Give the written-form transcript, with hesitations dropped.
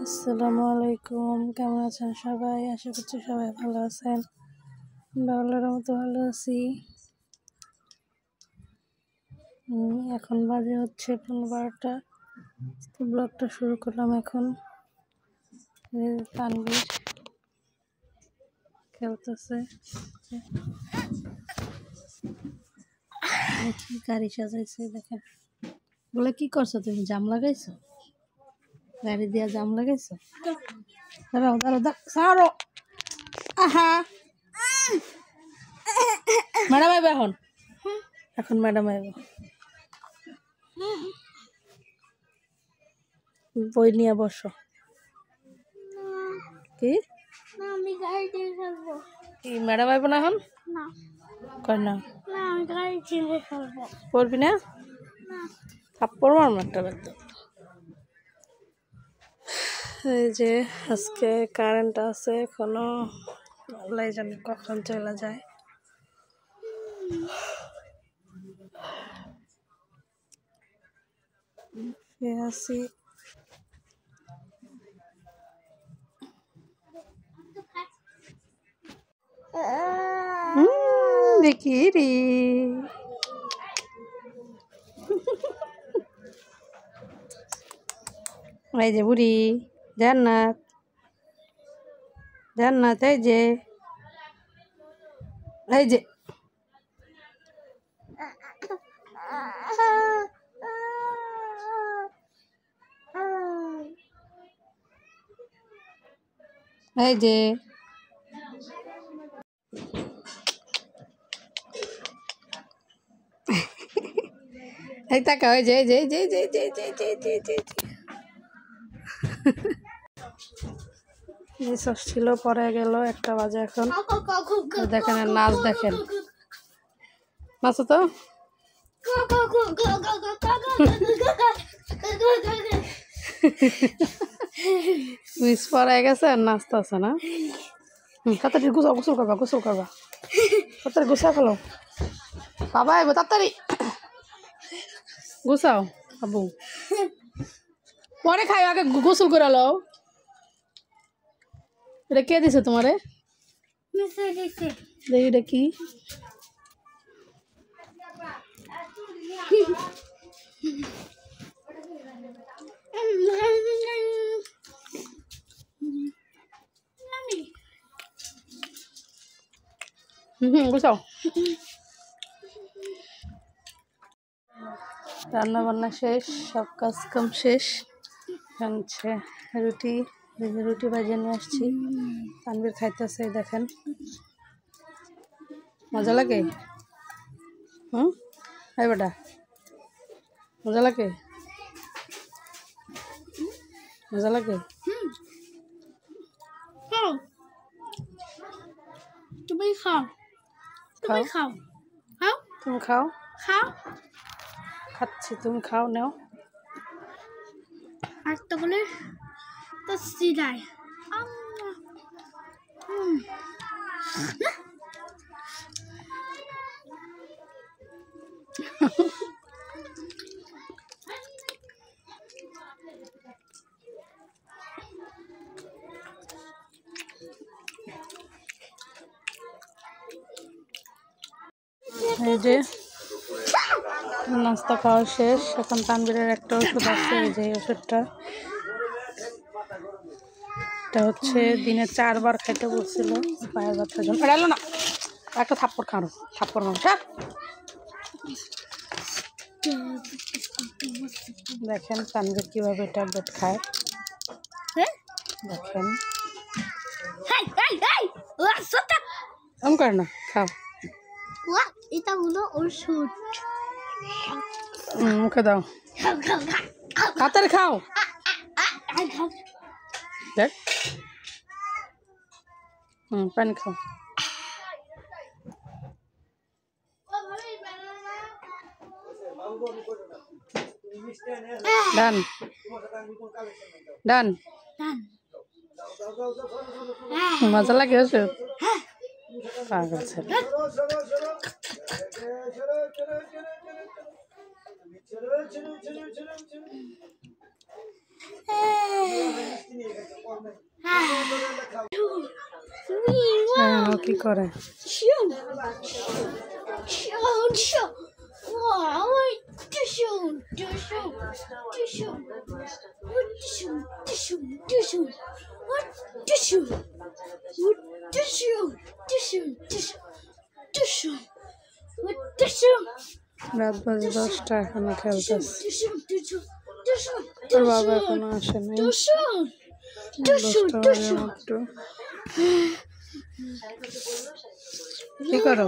আসসালামু আলাইকুম, কেমন আছেন সবাই? আশা করছি সবাই ভালো আছেন। আমরা আল্লাহর মতো ভালো আছি। এখন বাজে হচ্ছে 12টা। তো ব্লগটা শুরু করলাম এখন। তানভীর খেলতেছে, গাড়ি সাজাইছে দেখেন। বলে কি করছো তুমি? জাম লাগাইছো? গাড়ি দিয়া জাম লাগাইছো? দাঁড়াও দাঁড়াও দাঁড়াও। আহা, ম্যাডাম আইবে এখন। এখন ম্যাডাম আইবে। বই নিয়ে বসো। কি আমি গাড়ি দিয়ে খেলবো। কি ম্যাডাম আইব না এখন? না কয় না না, আমি গাড়ি দিয়ে খেলবো। পড়বি না? না থাপ্পড় মারবো একটা বেদ। এই যে আজকে কারেন্ট আছে এখনো, আল্লাহ জানে কখন চলে যায়। আছি দেখি রে। এই যে বুড়ি জান্নাত, জান্নাত এই যে, এই যে এই যে এই টাকা, ওই যে যে যে যে যে যে যে যে যে সব ছিল পরে গেল, 1টা বাজে এখন। দেখেন নাচ, দেখেন নাচো তো। মিস পরে গেছে আর নাচতে আছে না। তাড়াতাড়ি গুছাও, গোসল করবা, গোসল করবা, তাড়াতাড়ি গুছা ফেলো। বাবা আইব, তাড়াতাড়ি গুছাও। আবু পরে খাই, আগে গোসল করে লও। এটা কে দিছে তোমারে? দেখি এটা কি? গুছাও। রান্না বান্না শেষ, সব কাজ কাম শেষ। হচ্ছে রুটি, রুটি বাজিয়ে নিয়ে আসছি। তানভীর খাইতেছে, দেখেন মজা লাগে। এই বেটা মজা লাগে, মজা লাগে। তুমি খাও, তুমি খাও, খাও, তুমি খাও। খাও। খাচ্ছি, তুমি খাও, নাও। আর তো বলে তো সিলাই। এই যে নাস্তা খাওয়া শেষ, এখন তানভীরের একটা ওষুধ আছে, এই যে ওষুধটা। এটা হচ্ছে দিনে 4 বার খাইতে বলছিল পায়ের ব্যথার জন্য। এলো না, একটা থাপ্পড় খাও, থাপ্পড় মারো। দেখেন তানভীর কিভাবে ট্যাবলেট খায়, দেখেন। এমন করে না, খাও। এটা হলো ওষুধ। মুখে দাও, তাড়াতাড়ি খাও। দেখ, পানি খাও। ডান ডান। মজা লাগে ওষুধ, পাগল ছেলে। দেখাও কি করে। Shoot! Shoot! Shoot! Wow! Shoot! Shoot! Shoot! What? Shoot! Shoot! Shoot! What? Shoot! What? Shoot! Shoot! Shoot! What? Shoot! রাত বাজে 10টা, এখনো খেলতেছে। Shoot! তোর বাবা এখনো আসে নাই। 10টা বাজে মাত্র। কি করো?